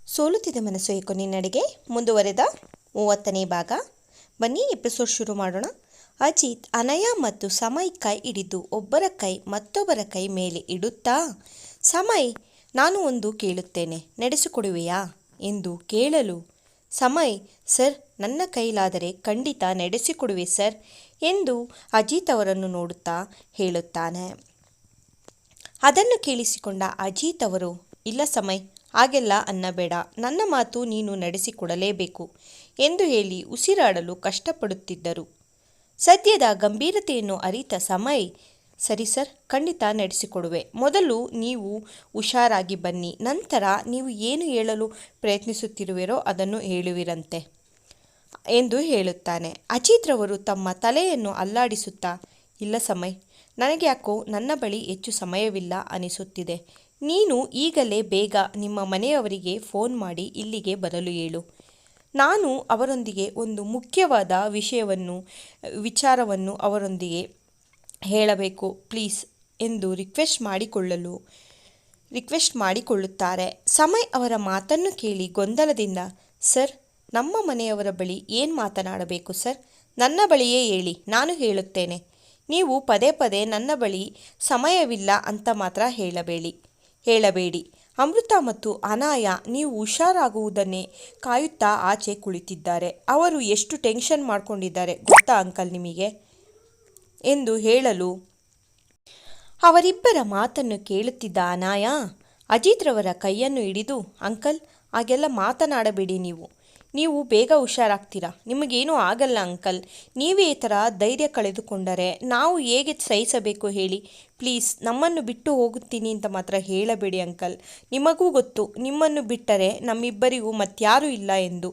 ಸೋಲುತ್ತಿದೆ ಮನಸ್ಸು ಏಕೋ ನಿನ್ನಡೆಗೆ ಮುಂದುವರೆದ 30ನೇ ಭಾಗ. ಬನ್ನಿ ಎಪಿಸೋಡ್ ಶುರು ಮಾಡೋಣ. ಅಜಿತ್ ಅನಯ ಮತ್ತು ಸಮಯ್ ಕೈ ಹಿಡಿದು ಒಬ್ಬರ ಕೈ ಮತ್ತೊಬ್ಬರ ಕೈ ಮೇಲೆ ಇಡುತ್ತಾ, ಸಮಯ್, ನಾನು ಒಂದು ಕೇಳುತ್ತೇನೆ, ನಡೆಸಿಕೊಡುವೆಯಾ ಎಂದು ಕೇಳಲು, ಸಮಯ್, ಸರ್, ನನ್ನ ಕೈಲಾದರೆ ಖಂಡಿತ ನಡೆಸಿಕೊಡುವೆ ಸರ್ ಎಂದು ಅಜಿತ್ ಅವರನ್ನು ನೋಡುತ್ತಾ ಹೇಳುತ್ತಾನೆ. ಅದನ್ನು ಕೇಳಿಸಿಕೊಂಡ ಅಜಿತ್ ಅವರು, ಇಲ್ಲ ಸಮಯ್, ಹಾಗೆಲ್ಲ ಅನ್ನಬೇಡ, ನನ್ನ ಮಾತು ನೀನು ನಡೆಸಿಕೊಡಲೇಬೇಕು ಎಂದು ಹೇಳಿ ಉಸಿರಾಡಲು ಕಷ್ಟಪಡುತ್ತಿದ್ದರು. ಸದ್ಯದ ಗಂಭೀರತೆಯನ್ನು ಅರಿತ ಸಮಯ್, ಸರಿ ಸರ್, ಖಂಡಿತ ನಡೆಸಿಕೊಡುವೆ, ಮೊದಲು ನೀವು ಹುಷಾರಾಗಿ ಬನ್ನಿ, ನಂತರ ನೀವು ಏನು ಹೇಳಲು ಪ್ರಯತ್ನಿಸುತ್ತಿರುವಿರೋ ಅದನ್ನು ಹೇಳುವಿರಂತೆ ಎಂದು ಹೇಳುತ್ತಾನೆ. ಅಜಿತ್ ರವರು ತಮ್ಮ ತಲೆಯನ್ನು ಅಲ್ಲಾಡಿಸುತ್ತಾ, ಇಲ್ಲ ಸಮಯ್, ನನಗೆ ಯಾಕೋ ನನ್ನ ಬಳಿ ಹೆಚ್ಚು ಸಮಯವಿಲ್ಲ ಅನಿಸುತ್ತಿದೆ. ನೀನು ಈಗಲೇ ಬೇಗ ನಿಮ್ಮ ಮನೆಯವರಿಗೆ ಫೋನ್ ಮಾಡಿ ಇಲ್ಲಿಗೆ ಬರಲು ಹೇಳು. ನಾನು ಅವರೊಂದಿಗೆ ಒಂದು ಮುಖ್ಯವಾದ ವಿಚಾರವನ್ನು ಅವರೊಂದಿಗೆ ಹೇಳಬೇಕು ಪ್ಲೀಸ್ ಎಂದು ರಿಕ್ವೆಸ್ಟ್ ಮಾಡಿಕೊಳ್ಳುತ್ತಾರೆ. ಸಮಯ್ ಅವರ ಮಾತನ್ನು ಕೇಳಿ ಗೊಂದಲದಿಂದ, ಸರ್, ನಮ್ಮ ಮನೆಯವರ ಬಳಿ ಏನು ಮಾತನಾಡಬೇಕು ಸರ್? ನನ್ನ ಬಳಿಯೇ ಹೇಳಿ, ನಾನು ಹೇಳುತ್ತೇನೆ. ನೀವು ಪದೇ ಪದೇ ನನ್ನ ಬಳಿ ಸಮಯವಿಲ್ಲ ಅಂತ ಮಾತ್ರ ಹೇಳಬೇಡಿ. ಅಮೃತ ಮತ್ತು ಅನಾಯ ನೀವು ಹುಷಾರಾಗುವುದನ್ನೇ ಕಾಯುತ್ತಾ ಆಚೆ ಕುಳಿತಿದ್ದಾರೆ. ಅವರು ಎಷ್ಟು ಟೆನ್ಷನ್ ಮಾಡ್ಕೊಂಡಿದ್ದಾರೆ ಗೊತ್ತಾ ಅಂಕಲ್ ನಿಮಗೆ ಎಂದು ಹೇಳಲು, ಅವರಿಬ್ಬರ ಮಾತನ್ನು ಕೇಳುತ್ತಿದ್ದ ಅನಾಯ ಅಜಿತ್ ರವರ ಕೈಯನ್ನು ಹಿಡಿದು, ಅಂಕಲ್, ಹಾಗೆಲ್ಲ ಮಾತನಾಡಬೇಡಿ, ನೀವು ಬೇಗ ಹುಷಾರಾಗ್ತೀರಾ, ನಿಮಗೇನೂ ಆಗಲ್ಲ ಅಂಕಲ್. ನೀವೇ ಈ ಥರ ಧೈರ್ಯ ಕಳೆದುಕೊಂಡರೆ ನಾವು ಹೇಗೆ ಸಹಿಸಬೇಕು ಹೇಳಿ? ಪ್ಲೀಸ್, ನಮ್ಮನ್ನು ಬಿಟ್ಟು ಹೋಗುತ್ತೀನಿ ಅಂತ ಮಾತ್ರ ಹೇಳಬೇಡಿ ಅಂಕಲ್. ನಿಮಗೂ ಗೊತ್ತು, ನಿಮ್ಮನ್ನು ಬಿಟ್ಟರೆ ನಮ್ಮಿಬ್ಬರಿಗೂ ಮತ್ಯಾರೂ ಇಲ್ಲ ಎಂದು,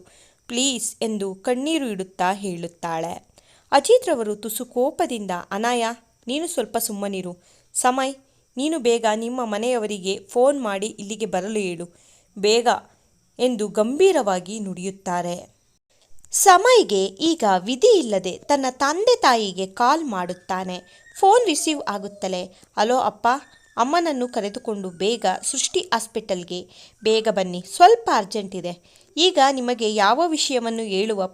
ಪ್ಲೀಸ್ ಎಂದು ಕಣ್ಣೀರು ಇಡುತ್ತಾ ಹೇಳುತ್ತಾಳೆ. ಅಜಿತ್ ರವರು ತುಸು ಕೋಪದಿಂದ, ಅನಾಯ, ನೀನು ಸ್ವಲ್ಪ ಸುಮ್ಮನಿರು. ಸಮಯ್, ನೀನು ಬೇಗ ನಿಮ್ಮ ಮನೆಯವರಿಗೆ ಫೋನ್ ಮಾಡಿ ಇಲ್ಲಿಗೆ ಬರಲು ಹೇಳು, ಬೇಗ ಎಂದು ಗಂಭೀರವಾಗಿ ನುಡಿಯುತ್ತಾರೆ. ಸಮಯ್ಗೆ ಈಗ ವಿಧಿ ಇಲ್ಲದೆ ತನ್ನ ತಂದೆ ತಾಯಿಗೆ ಕಾಲ್ ಮಾಡುತ್ತಾನೆ. ಫೋನ್ ರಿಸೀವ್ ಆಗುತ್ತಲೇ, ಹಲೋ ಅಪ್ಪ, ಅಮ್ಮನನ್ನು ಕರೆದುಕೊಂಡು ಬೇಗ ಸೃಷ್ಟಿ ಹಾಸ್ಪಿಟಲ್ಗೆ ಬೇಗ ಬನ್ನಿ, ಸ್ವಲ್ಪ ಅರ್ಜೆಂಟ್ ಇದೆ. ಈಗ ನಿಮಗೆ ಯಾವ ವಿಷಯವನ್ನು ಹೇಳುವ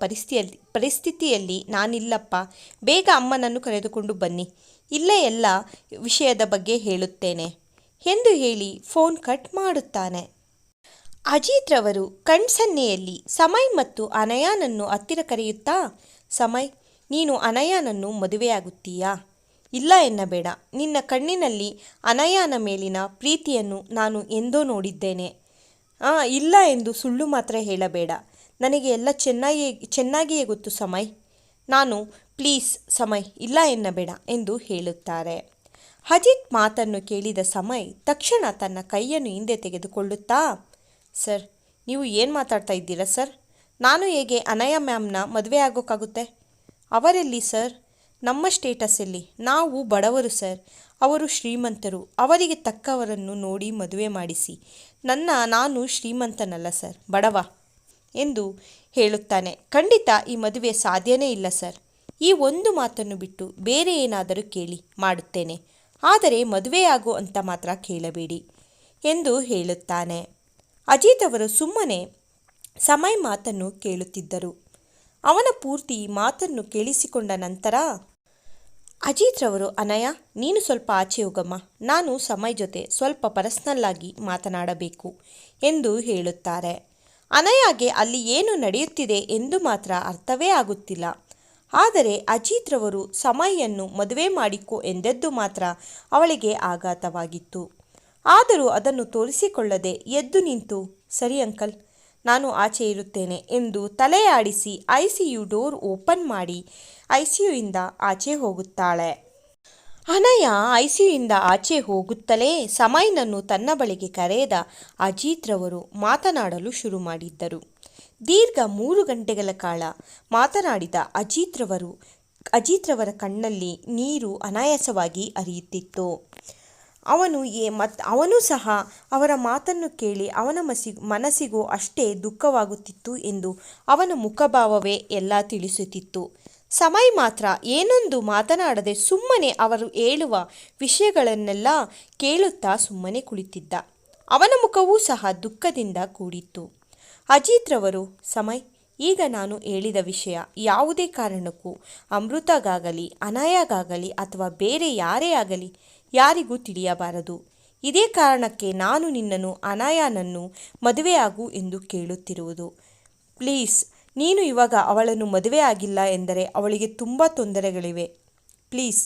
ಪರಿಸ್ಥಿತಿಯಲ್ಲಿ ನಾನಿಲ್ಲಪ್ಪ, ಬೇಗ ಅಮ್ಮನನ್ನು ಕರೆದುಕೊಂಡು ಬನ್ನಿ, ಇಲ್ಲೇ ಎಲ್ಲ ವಿಷಯದ ಬಗ್ಗೆ ಹೇಳುತ್ತೇನೆ ಎಂದು ಹೇಳಿ ಫೋನ್ ಕಟ್ ಮಾಡುತ್ತಾನೆ. ಅಜಿತ್ ರವರು ಕಣ್ಸನ್ನೆಯಲ್ಲಿ ಸಮಯ್ ಮತ್ತು ಅನಯಾನನ್ನು ಹತ್ತಿರ ಕರೆಯುತ್ತಾ, ಸಮಯ್, ನೀನು ಅನಯಾನನ್ನು ಮದುವೆಯಾಗುತ್ತೀಯಾ? ಇಲ್ಲ ಎನ್ನಬೇಡ, ನಿನ್ನ ಕಣ್ಣಿನಲ್ಲಿ ಅನಯಾನ ಮೇಲಿನ ಪ್ರೀತಿಯನ್ನು ನಾನು ಎಂದೋ ನೋಡಿದ್ದೇನೆ. ಇಲ್ಲ ಎಂದು ಸುಳ್ಳು ಮಾತ್ರ ಹೇಳಬೇಡ, ನನಗೆ ಎಲ್ಲ ಚೆನ್ನಾಗಿಯೇ ಗೊತ್ತು ಸಮಯ್. ಪ್ಲೀಸ್ ಸಮಯ್, ಇಲ್ಲ ಎನ್ನಬೇಡ ಎಂದು ಹೇಳುತ್ತಾರೆ. ಅಜಿತ್ ಮಾತನ್ನು ಕೇಳಿದ ಸಮಯ್ ತಕ್ಷಣ ತನ್ನ ಕೈಯನ್ನು ಹಿಂದೆ ತೆಗೆದುಕೊಳ್ಳುತ್ತಾ, ಸರ್, ನೀವು ಏನು ಮಾತಾಡ್ತಾ ಇದ್ದೀರಾ ಸರ್? ನಾನು ಹೇಗೆ ಅನಯ ಮ್ಯಾಮ್ನ ಮದುವೆ ಆಗೋಕ್ಕಾಗುತ್ತೆ? ಅವರೆಲ್ಲಿ ಸರ್? ನಮ್ಮ ಸ್ಟೇಟಸ್ ಎಲ್ಲಿ? ನಾವು ಬಡವರು ಸರ್, ಅವರು ಶ್ರೀಮಂತರು, ಅವರಿಗೆ ತಕ್ಕವರನ್ನು ನೋಡಿ ಮದುವೆ ಮಾಡಿಸಿ. ನಾನು ಶ್ರೀಮಂತನಲ್ಲ ಸರ್, ಬಡವ ಎಂದು ಹೇಳುತ್ತಾನೆ. ಖಂಡಿತ ಈ ಮದುವೆ ಸಾಧ್ಯನೇ ಇಲ್ಲ ಸರ್. ಈ ಒಂದು ಮಾತನ್ನು ಬಿಟ್ಟು ಬೇರೆ ಏನಾದರೂ ಕೇಳಿ ಮಾಡುತ್ತೇನೆ, ಆದರೆ ಮದುವೆಯಾಗು ಅಂತ ಮಾತ್ರ ಕೇಳಬೇಡಿ ಎಂದು ಹೇಳುತ್ತಾನೆ. ಅಜಿತ್ ಅವರು ಸುಮ್ಮನೆ ಸಮಯ್ ಮಾತನ್ನು ಕೇಳುತ್ತಿದ್ದರು. ಅವನ ಪೂರ್ತಿ ಮಾತನ್ನು ಕೇಳಿಸಿಕೊಂಡ ನಂತರ ಅಜಿತ್ ರವರು, ಅನಯ, ನೀನು ಸ್ವಲ್ಪ ಆಚೆ ಹೋಗಮ್ಮ, ನಾನು ಸಮಯ್ ಜೊತೆ ಸ್ವಲ್ಪ ಪರ್ಸನಲ್ ಆಗಿ ಮಾತನಾಡಬೇಕು ಎಂದು ಹೇಳುತ್ತಾರೆ. ಅನಯಾಗೆ ಅಲ್ಲಿ ಏನು ನಡೆಯುತ್ತಿದೆ ಎಂದು ಮಾತ್ರ ಅರ್ಥವೇ ಆಗುತ್ತಿಲ್ಲ. ಆದರೆ ಅಜಿತ್ ರವರು ಸಮಯನ್ನು ಮದುವೆ ಮಾಡಿಕೊ ಎಂದದ್ದು ಮಾತ್ರ ಅವಳಿಗೆ ಆಘಾತವಾಗಿತ್ತು. ಆದರೂ ಅದನ್ನು ತೋರಿಸಿಕೊಳ್ಳದೆ ಎದ್ದು ನಿಂತು, ಸರಿ ಅಂಕಲ್, ನಾನು ಆಚೆ ಇರುತ್ತೇನೆ ಎಂದು ತಲೆ ಆಡಿಸಿ ICU ಡೋರ್ ಓಪನ್ ಮಾಡಿ ICUಯಿಂದ ಆಚೆ ಹೋಗುತ್ತಾಳೆ. ಅನಯ ICUಯಿಂದ ಆಚೆ ಹೋಗುತ್ತಲೇ ಸಮಯ್ನನ್ನು ತನ್ನ ಬಳಿಗೆ ಕರೆದ ಅಜಿತ್ ರವರು ಮಾತನಾಡಲು ಶುರು ಮಾಡಿದ್ದರು. ದೀರ್ಘ 3 ಗಂಟೆಗಳ ಕಾಲ ಮಾತನಾಡಿದ ಅಜಿತ್ ರವರ ಕಣ್ಣಲ್ಲಿ ನೀರು ಅನಾಯಾಸವಾಗಿ ಹರಿಯುತ್ತಿತ್ತು. ಅವನು ಸಹ ಅವರ ಮಾತನ್ನು ಕೇಳಿ ಅವನ ಮನಸ್ಸಿಗೂ ಅಷ್ಟೇ ದುಃಖವಾಗುತ್ತಿತ್ತು ಎಂದು ಅವನ ಮುಖಭಾವವೇ ಎಲ್ಲ ತಿಳಿಸುತ್ತಿತ್ತು. ಸಮಯ್ ಮಾತ್ರ ಏನೊಂದು ಮಾತನಾಡದೆ ಸುಮ್ಮನೆ ಅವರು ಹೇಳುವ ವಿಷಯಗಳನ್ನೆಲ್ಲ ಕೇಳುತ್ತಾ ಸುಮ್ಮನೆ ಕುಳಿತಿದ್ದ. ಅವನ ಮುಖವೂ ಸಹ ದುಃಖದಿಂದ ಕೂಡಿತ್ತು. ಅಜಿತ್ರವರು ಸಮಯ್, ಈಗ ನಾನು ಹೇಳಿದ ವಿಷಯ ಯಾವುದೇ ಕಾರಣಕ್ಕೂ ಅಮೃತಗಾಗಲಿ ಅನಾಯಾಗಾಗಲಿ ಅಥವಾ ಬೇರೆ ಯಾರೇ ಆಗಲಿ ಯಾರಿಗೂ ತಿಳಿಯಬಾರದು. ಇದೇ ಕಾರಣಕ್ಕೆ ನಾನು ನಿನ್ನನ್ನು ಅನಾಯಾನನ್ನು ಮದುವೆಯಾಗು ಎಂದು ಕೇಳುತ್ತಿರುವುದು. ಪ್ಲೀಸ್, ನೀನು ಇವಾಗ ಅವಳನ್ನು ಮದುವೆ ಆಗಿಲ್ಲ ಎಂದರೆ ಅವಳಿಗೆ ತುಂಬ ತೊಂದರೆಗಳಿವೆ. ಪ್ಲೀಸ್,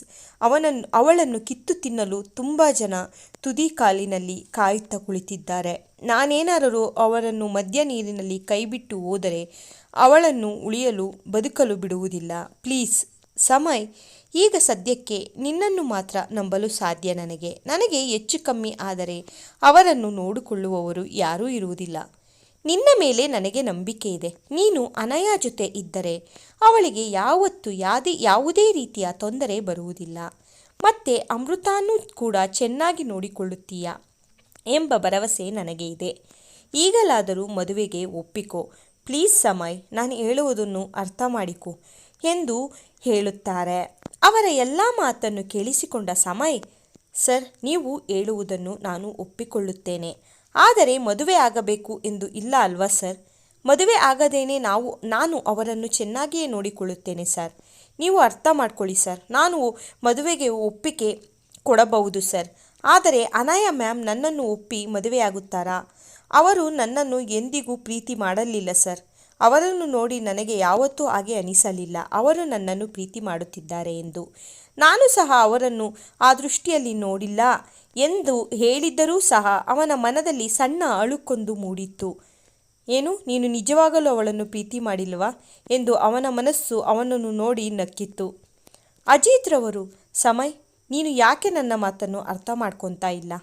ಅವಳನ್ನು ಕಿತ್ತು ತಿನ್ನಲು ತುಂಬ ಜನ ತುದಿ ಕಾಲಿನಲ್ಲಿ ಕಾಯುತ್ತಾ ಕುಳಿತಿದ್ದಾರೆ. ನಾನೇನಾದರೂ ಅವರನ್ನು ಮಧ್ಯ ನೀರಿನಲ್ಲಿ ಕೈಬಿಟ್ಟು ಹೋದರೆ ಅವಳನ್ನು ಬದುಕಲು ಬಿಡುವುದಿಲ್ಲ. ಪ್ಲೀಸ್ ಸಮಯ್, ಈಗ ಸದ್ಯಕ್ಕೆ ನಿನ್ನನ್ನು ಮಾತ್ರ ನಂಬಲು ಸಾಧ್ಯ. ನನಗೆ ಹೆಚ್ಚು ಕಮ್ಮಿ ಆದರೆ ಅವರನ್ನು ನೋಡಿಕೊಳ್ಳುವವರು ಯಾರೂ ಇರುವುದಿಲ್ಲ. ನಿನ್ನ ಮೇಲೆ ನನಗೆ ನಂಬಿಕೆ ಇದೆ. ನೀನು ಅನಯ ಜೊತೆ ಇದ್ದರೆ ಅವಳಿಗೆ ಯಾವತ್ತೂ ಯಾವುದೇ ರೀತಿಯ ತೊಂದರೆ ಬರುವುದಿಲ್ಲ. ಮತ್ತೆ ಅಮೃತಾನೂ ಕೂಡ ಚೆನ್ನಾಗಿ ನೋಡಿಕೊಳ್ಳುತ್ತೀಯ ಎಂಬ ಭರವಸೆ ನನಗೆ ಇದೆ. ಈಗಲಾದರೂ ಮದುವೆಗೆ ಒಪ್ಪಿಕೋ. ಪ್ಲೀಸ್ ಸಮಯ್, ನಾನು ಹೇಳುವುದನ್ನು ಅರ್ಥ ಮಾಡಿಕೊ ಎಂದು ಹೇಳುತ್ತಾರೆ. ಅವರ ಎಲ್ಲ ಮಾತನ್ನು ಕೇಳಿಸಿಕೊಂಡ ಸಮಯ್, ಸರ್, ನೀವು ಹೇಳುವುದನ್ನು ನಾನು ಒಪ್ಪಿಕೊಳ್ಳುತ್ತೇನೆ. ಆದರೆ ಮದುವೆ ಆಗಬೇಕು ಎಂದು ಇಲ್ಲ ಅಲ್ವಾ ಸರ್? ಮದುವೆ ಆಗದೇನೆ ನಾನು ಅವರನ್ನು ಚೆನ್ನಾಗಿಯೇ ನೋಡಿಕೊಳ್ಳುತ್ತೇನೆ ಸರ್. ನೀವು ಅರ್ಥ ಮಾಡ್ಕೊಳ್ಳಿ ಸರ್. ನಾನು ಮದುವೆಗೆ ಒಪ್ಪಿಗೆ ಕೊಡಬಹುದು ಸರ್. ಆದರೆ ಅನಾಯ ಮ್ಯಾಮ್ ನನ್ನನ್ನು ಒಪ್ಪಿ ಮದುವೆಯಾಗುತ್ತಾರಾ? ಅವರು ನನ್ನನ್ನು ಎಂದಿಗೂ ಪ್ರೀತಿ ಮಾಡಲಿಲ್ಲ ಸರ್. ಅವರನ್ನು ನೋಡಿ ನನಗೆ ಯಾವತ್ತೂ ಹಾಗೆ ಅನಿಸಲಿಲ್ಲ ಅವರು ನನ್ನನ್ನು ಪ್ರೀತಿ ಮಾಡುತ್ತಿದ್ದಾರೆ ಎಂದು. ನಾನು ಸಹ ಅವರನ್ನು ಆ ದೃಷ್ಟಿಯಲ್ಲಿ ನೋಡಿಲ್ಲ ಎಂದು ಹೇಳಿದ್ದರೂ ಸಹ ಅವನ ಮನದಲ್ಲಿ ಸಣ್ಣ ಅಳುಕೊಂದು ಮೂಡಿತ್ತು. ಏನು, ನೀನು ನಿಜವಾಗಲೂ ಅವಳನ್ನು ಪ್ರೀತಿ ಮಾಡಿಲ್ವಾ ಎಂದು ಅವನ ಮನಸ್ಸು ಅವನನ್ನು ನೋಡಿ ನಕ್ಕಿತ್ತು. ಅಜಿತ್ರವರು, ಸಮಯ್, ನೀನು ಯಾಕೆ ನನ್ನ ಮಾತನ್ನು ಅರ್ಥ ಮಾಡ್ಕೊತಾ ಇಲ್ಲ?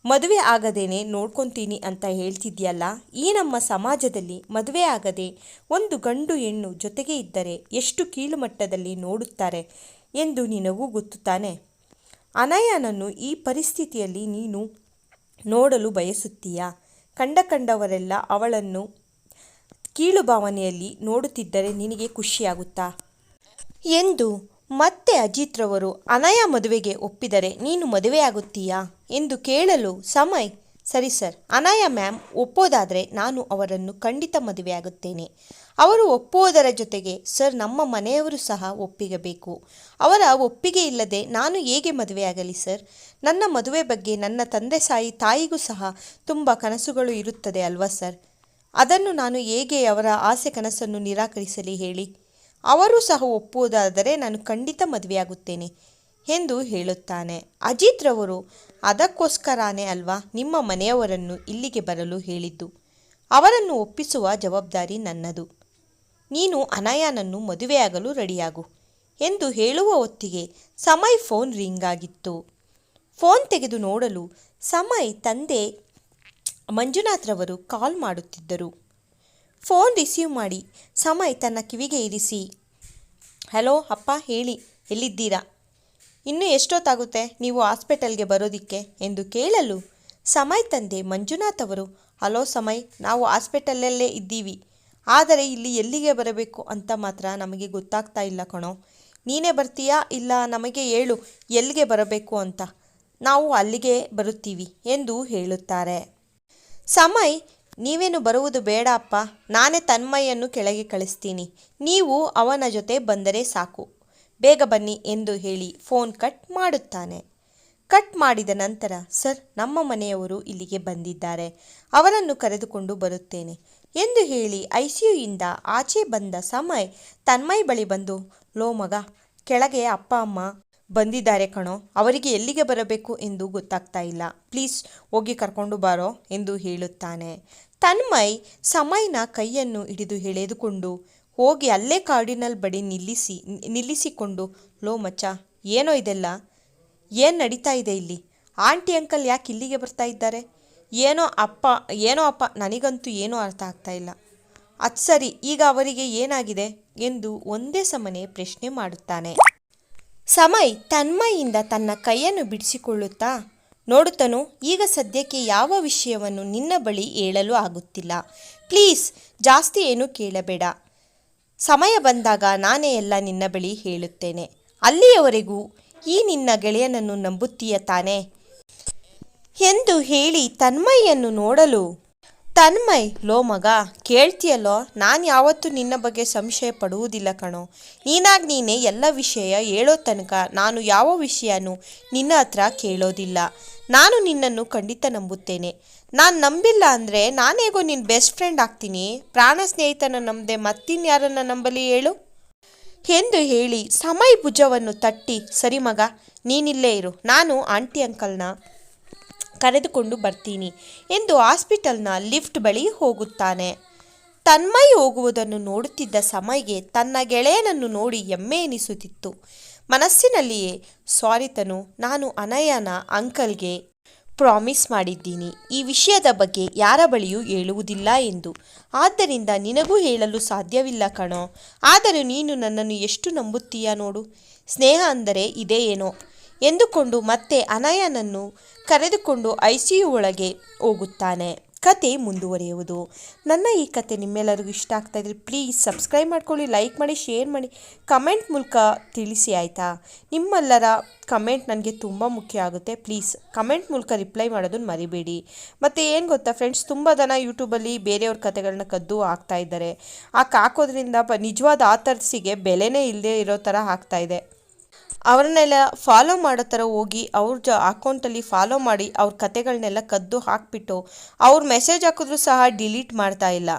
ಮದುವೆ ಆಗದೇನೆ ನೋಡ್ಕೊತೀನಿ ಅಂತ ಹೇಳ್ತಿದ್ಯಲ್ಲ. ಈ ನಮ್ಮ ಸಮಾಜದಲ್ಲಿ ಮದುವೆ ಆಗದೆ ಒಂದು ಗಂಡು ಹೆಣ್ಣು ಜೊತೆಗೆ ಇದ್ದರೆ ಎಷ್ಟು ಕೀಳು ಮಟ್ಟದಲ್ಲಿ ನೋಡುತ್ತಾರೆ ಎಂದು ನಿನಗೂ ಗೊತ್ತು ತಾನೆ? ಅನಯನನ್ನು ಈ ಪರಿಸ್ಥಿತಿಯಲ್ಲಿ ನೀನು ನೋಡಲು ಬಯಸುತ್ತೀಯಾ? ಕಂಡವರೆಲ್ಲ ಅವಳನ್ನು ಕೀಳು ಭಾವನೆಯಲ್ಲಿ ನೋಡುತ್ತಿದ್ದರೆ ನಿನಗೆ ಖುಷಿಯಾಗುತ್ತಾ ಎಂದು ಮತ್ತೆ ಅಜಿತ್ರವರು ಅನಯ ಮದುವೆಗೆ ಒಪ್ಪಿದರೆ ನೀನು ಮದುವೆಯಾಗುತ್ತೀಯಾ ಎಂದು ಕೇಳಲು ಸಮಯ್, ಸರಿ ಸರ್, ಅನಯ ಮ್ಯಾಮ್ ಒಪ್ಪೋದಾದರೆ ನಾನು ಅವರನ್ನು ಖಂಡಿತ ಮದುವೆಯಾಗುತ್ತೇನೆ. ಅವರು ಒಪ್ಪುವುದರ ಜೊತೆಗೆ ಸರ್ ನಮ್ಮ ಮನೆಯವರು ಸಹ ಒಪ್ಪಿಗೆ ಬೇಕು. ಅವರ ಒಪ್ಪಿಗೆ ಇಲ್ಲದೆ ನಾನು ಹೇಗೆ ಮದುವೆಯಾಗಲಿ ಸರ್? ನನ್ನ ಮದುವೆ ಬಗ್ಗೆ ನನ್ನ ತಂದೆ ತಾಯಿಗೂ ಸಹ ತುಂಬ ಕನಸುಗಳು ಇರುತ್ತದೆ ಅಲ್ವಾ ಸರ್? ಅದನ್ನು ನಾನು ಹೇಗೆ ಅವರ ಆಸೆ ಕನಸನ್ನು ನಿರಾಕರಿಸಲಿ ಹೇಳಿ? ಅವರು ಸಹ ಒಪ್ಪುವುದಾದರೆ ನಾನು ಖಂಡಿತ ಮದುವೆಯಾಗುತ್ತೇನೆ ಎಂದು ಹೇಳುತ್ತಾನೆ. ಅಜಿತ್ರವರು, ಅದಕ್ಕೋಸ್ಕರನೇ ಅಲ್ವಾ ನಿಮ್ಮ ಮನೆಯವರನ್ನು ಇಲ್ಲಿಗೆ ಬರಲು ಹೇಳಿದ್ದು. ಅವರನ್ನು ಒಪ್ಪಿಸುವ ಜವಾಬ್ದಾರಿ ನನ್ನದು. ನೀನು ಅನಯನನ್ನು ಮದುವೆಯಾಗಲು ರೆಡಿಯಾಗು ಎಂದು ಹೇಳುವ ಹೊತ್ತಿಗೆ ಸಮಯ್ ಫೋನ್ ರಿಂಗ್ ಆಗಿತ್ತು. ಫೋನ್ ತೆಗೆದು ನೋಡಲು ಸಮಯ್ ತಂದೆ ಮಂಜುನಾಥ್ರವರು ಕಾಲ್ ಮಾಡುತ್ತಿದ್ದರು. ಫೋನ್ ರಿಸೀವ್ ಮಾಡಿ ಸಮಯ್ ತನ್ನ ಕಿವಿಗೆ ಇರಿಸಿ, ಹಲೋ ಅಪ್ಪ, ಹೇಳಿ, ಎಲ್ಲಿದ್ದೀರಾ? ಇನ್ನೂ ಎಷ್ಟೊತ್ತಾಗುತ್ತೆ ನೀವು ಹಾಸ್ಪಿಟಲ್ಗೆ ಬರೋದಿಕ್ಕೆ ಎಂದು ಕೇಳಲು ಸಮಯ್ ತಂದೆ ಮಂಜುನಾಥ್ ಅವರು, ಹಲೋ ಸಮಯ್, ನಾವು ಹಾಸ್ಪಿಟಲಲ್ಲೇ ಇದ್ದೀವಿ. ಆದರೆ ಇಲ್ಲಿ ಎಲ್ಲಿಗೆ ಬರಬೇಕು ಅಂತ ಮಾತ್ರ ನಮಗೆ ಗೊತ್ತಾಗ್ತಾ ಇಲ್ಲ ಕಣೋ. ನೀನೇ ಬರ್ತೀಯಾ? ಇಲ್ಲ ನಮಗೆ ಹೇಳು ಎಲ್ಲಿಗೆ ಬರಬೇಕು ಅಂತ, ನಾವು ಅಲ್ಲಿಗೆ ಬರುತ್ತೀವಿ ಎಂದು ಹೇಳುತ್ತಾರೆ. ಸಮಯ್, ನೀವೇನು ಬರುವುದು ಬೇಡ ಅಪ್ಪ, ನಾನೇ ತನ್ಮಯ್ಯನ್ನು ಕೆಳಗೆ ಕಳಿಸ್ತೀನಿ. ನೀವು ಅವನ ಜೊತೆ ಬಂದರೆ ಸಾಕು, ಬೇಗ ಬನ್ನಿ ಎಂದು ಹೇಳಿ ಫೋನ್ ಕಟ್ ಮಾಡುತ್ತಾನೆ. ಕಟ್ ಮಾಡಿದ ನಂತರ, ಸರ್, ನಮ್ಮ ಮನೆಯವರು ಇಲ್ಲಿಗೆ ಬಂದಿದ್ದಾರೆ, ಅವರನ್ನು ಕರೆದುಕೊಂಡು ಬರುತ್ತೇನೆ ಎಂದು ಹೇಳಿ ICUಯಿಂದ ಆಚೆ ಬಂದ ಸಮಯ್ ತನ್ಮಯ್ ಬಳಿ ಬಂದು, ಲೋ ಮಗ, ಕೆಳಗೆ ಅಪ್ಪ ಅಮ್ಮ ಬಂದಿದ್ದಾರೆ ಕಣೋ, ಅವರಿಗೆ ಎಲ್ಲಿಗೆ ಬರಬೇಕು ಎಂದು ಗೊತ್ತಾಗ್ತಾ ಇಲ್ಲ, ಪ್ಲೀಸ್ ಹೋಗಿ ಕರ್ಕೊಂಡು ಬಾರೋ ಎಂದು ಹೇಳುತ್ತಾನೆ. ತನ್ಮಯ್ ಸಮಯ್ನ ಕೈಯನ್ನು ಹಿಡಿದು ಎಳೆದುಕೊಂಡು ಹೋಗಿ ಅಲ್ಲೇ ಕಾರ್ಡಿನಲ್ ಬಳಿ ನಿಲ್ಲಿಸಿಕೊಂಡು, ಲೋ ಮಚ್ಚ, ಏನೋ ಇದೆಲ್ಲ, ಏನು ನಡೀತಾ ಇದೆ ಇಲ್ಲಿ? ಆಂಟಿ ಅಂಕಲ್ ಯಾಕೆ ಇಲ್ಲಿಗೆ ಬರ್ತಾ ಇದ್ದಾರೆ? ಏನೋ ಅಪ್ಪ, ನನಗಂತೂ ಏನೂ ಅರ್ಥ ಆಗ್ತಾ ಇಲ್ಲ. ಅದು ಸರಿ, ಈಗ ಅವರಿಗೆ ಏನಾಗಿದೆ ಎಂದು ಒಂದೇ ಸಮನೆ ಪ್ರಶ್ನೆ ಮಾಡುತ್ತಾನೆ. ಸಮಯ್ ತನ್ಮಯಿಂದ ತನ್ನ ಕೈಯನ್ನು ಬಿಡಿಸಿಕೊಳ್ಳುತ್ತಾ, ನೋಡುತ್ತನು, ಈಗ ಸದ್ಯಕ್ಕೆ ಯಾವ ವಿಷಯವನ್ನು ನಿನ್ನ ಬಳಿ ಹೇಳಲು ಆಗುತ್ತಿಲ್ಲ. ಪ್ಲೀಸ್ ಜಾಸ್ತಿ ಏನೂ ಕೇಳಬೇಡ. ಸಮಯ ಬಂದಾಗ ನಾನೇ ಎಲ್ಲ ನಿನ್ನ ಬಳಿ ಹೇಳುತ್ತೇನೆ. ಅಲ್ಲಿಯವರೆಗೂ ಈ ನಿನ್ನ ಗೆಳೆಯನನ್ನು ನಂಬುತ್ತೀಯ ತಾನೆ ಎಂದು ಹೇಳಿ ತನ್ಮಯ್ಯನ್ನು ನೋಡಲು ತನ್ಮಯ್, ಲೋ ಮಗ, ಕೇಳ್ತೀಯಲ್ಲೋ, ನಾನು ಯಾವತ್ತೂ ನಿನ್ನ ಬಗ್ಗೆ ಸಂಶಯ ಪಡುವುದಿಲ್ಲ ಕಣೋ. ನೀನಾಗಿ ನೀನೇ ಎಲ್ಲ ವಿಷಯ ಹೇಳೋ ತನಕ ನಾನು ಯಾವ ವಿಷಯನೂ ನಿನ್ನ ಹತ್ರ ಕೇಳೋದಿಲ್ಲ. ನಾನು ನಿನ್ನನ್ನು ಖಂಡಿತ ನಂಬುತ್ತೇನೆ. ನಾನು ನಂಬಿಲ್ಲ ಅಂದರೆ ನಾನೇಗೋ ನಿನ್ನ ಬೆಸ್ಟ್ ಫ್ರೆಂಡ್ ಆಗ್ತೀನಿ. ಪ್ರಾಣ ಸ್ನೇಹಿತನ ನಂಬದೆ ಮತ್ತಿನ್ಯಾರನ್ನ ನಂಬಲಿ ಹೇಳು ಎಂದು ಹೇಳಿ ಸಮಯ್ ಭುಜವನ್ನು ತಟ್ಟಿ, ಸರಿ ಮಗ, ನೀನಿಲ್ಲೇ ಇರು, ನಾನು ಆಂಟಿ ಅಂಕಲ್ನ ಕರೆದುಕೊಂಡು ಬರ್ತೀನಿ ಎಂದು ಹಾಸ್ಪಿಟಲ್ನ ಲಿಫ್ಟ್ ಬಳಿ ಹೋಗುತ್ತಾನೆ. ತನ್ಮಯ್ ಹೋಗುವುದನ್ನು ನೋಡುತ್ತಿದ್ದ ಸಮಯ್ಗೆ ತನ್ನ ಗೆಳೆಯನನ್ನು ನೋಡಿ ಹೆಮ್ಮೆ ಎನಿಸುತ್ತಿತ್ತು. ಮನಸ್ಸಿನಲ್ಲಿಯೇ, ಸಾರಿ ತನು, ನಾನು ಅನಯನ ಅಂಕಲ್ಗೆ ಪ್ರಾಮಿಸ್ ಮಾಡಿದ್ದೀನಿ ಈ ವಿಷಯದ ಬಗ್ಗೆ ಯಾರ ಬಳಿಯೂ ಹೇಳುವುದಿಲ್ಲ ಎಂದು. ಆದ್ದರಿಂದ ನಿನಗೂ ಹೇಳಲು ಸಾಧ್ಯವಿಲ್ಲ ಕಣೋ. ಆದರೂ ನೀನು ನನ್ನನ್ನು ಎಷ್ಟು ನಂಬುತ್ತೀಯ ನೋಡು. ಸ್ನೇಹ ಅಂದರೆ ಇದೇ ಏನೋ ಎಂದುಕೊಂಡು ಮತ್ತೆ ಅನಯನನ್ನು ಕರೆದುಕೊಂಡು ICU ಒಳಗೆ ಹೋಗುತ್ತಾನೆ. ಕತೆ ಮುಂದುವರಿಯುವುದು. ನನ್ನ ಈ ಕತೆ ನಿಮ್ಮೆಲ್ಲರಿಗೂ ಇಷ್ಟ ಆಗ್ತಾ ಇದ್ರೆ ಪ್ಲೀಸ್ ಸಬ್ಸ್ಕ್ರೈಬ್ ಮಾಡ್ಕೊಳ್ಳಿ, ಲೈಕ್ ಮಾಡಿ, ಶೇರ್ ಮಾಡಿ, ಕಮೆಂಟ್ ಮೂಲಕ ತಿಳಿಸಿ ಆಯಿತಾ. ನಿಮ್ಮೆಲ್ಲರ ಕಮೆಂಟ್ ನನಗೆ ತುಂಬ ಮುಖ್ಯ ಆಗುತ್ತೆ. ಪ್ಲೀಸ್ ಕಮೆಂಟ್ ಮೂಲಕ ರಿಪ್ಲೈ ಮಾಡೋದನ್ನು ಮರಿಬೇಡಿ. ಮತ್ತು ಏನು ಗೊತ್ತಾ ಫ್ರೆಂಡ್ಸ್, ತುಂಬ ಜನ ಯೂಟ್ಯೂಬಲ್ಲಿ ಬೇರೆಯವ್ರ ಕತೆಗಳನ್ನ ಕದ್ದು ಹಾಕ್ತಾ ಇದ್ದಾರೆ. ಹಾಕೋದ್ರಿಂದ ನಿಜವಾದ ಆಥರ್ಸಿಗೆ ಬೆಲೆನೇ ಇಲ್ಲದೆ ಇರೋ ಥರ ಆಗ್ತಾ ಇದೆ. ಅವ್ರನ್ನೆಲ್ಲ ಫಾಲೋ ಮಾಡೋ ಥರ ಹೋಗಿ ಅವ್ರ ಅಕೌಂಟಲ್ಲಿ ಫಾಲೋ ಮಾಡಿ ಅವ್ರ ಕತೆಗಳನ್ನೆಲ್ಲ ಕದ್ದು ಹಾಕ್ಬಿಟ್ಟು ಅವ್ರ ಮೆಸೇಜ್ ಹಾಕಿದ್ರೂ ಸಹ ಡಿಲೀಟ್ ಮಾಡ್ತಾ ಇಲ್ಲ.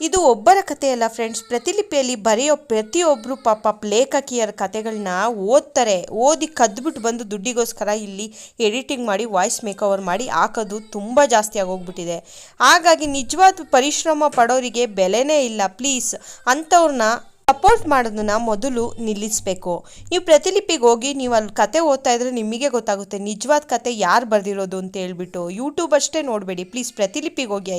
ಇದು ಒಬ್ಬರ ಕಥೆಯಲ್ಲ ಫ್ರೆಂಡ್ಸ್. ಪ್ರತಿಲಿಪಿಯಲ್ಲಿ ಬರೆಯೋ ಪ್ರತಿಯೊಬ್ಬರು ಪಾಪ ಲೇಖಕಿಯರ ಕತೆಗಳನ್ನ ಓದ್ತಾರೆ. ಓದಿ ಕದ್ದುಬಿಟ್ಟು ಬಂದು ದುಡ್ಡಿಗೋಸ್ಕರ ಇಲ್ಲಿ ಎಡಿಟಿಂಗ್ ಮಾಡಿ ವಾಯ್ಸ್ ಮೇಕಓವರ್ ಮಾಡಿ ಹಾಕೋದು ತುಂಬ ಜಾಸ್ತಿ ಆಗೋಗ್ಬಿಟ್ಟಿದೆ. ಹಾಗಾಗಿ ನಿಜವಾದ ಪರಿಶ್ರಮ ಪಡೋರಿಗೆ ಬೆಲೆನೇ ಇಲ್ಲ. ಪ್ಲೀಸ್ ಅಂಥವ್ರನ್ನ ಸಪೋರ್ಟ್ ಮಾಡೋದನ್ನ ಮೊದಲು ನಿಲ್ಲಿಸಬೇಕು. ನೀವು ಪ್ರತಿಲಿಪಿಗೆ ಹೋಗಿ ನೀವು ಅಲ್ಲಿ ಕತೆ ಓದ್ತಾ ಇದ್ರೆ ನಿಮಗೆ ಗೊತ್ತಾಗುತ್ತೆ ನಿಜವಾದ ಕತೆ ಯಾರು ಬರೆದಿರೋದು ಅಂತ ಹೇಳ್ಬಿಟ್ಟು. ಯೂಟ್ಯೂಬ್ ಅಷ್ಟೇ ನೋಡಬೇಡಿ ಪ್ಲೀಸ್, ಪ್ರತಿಲಿಪಿಗೆ ಹೋಗಿ.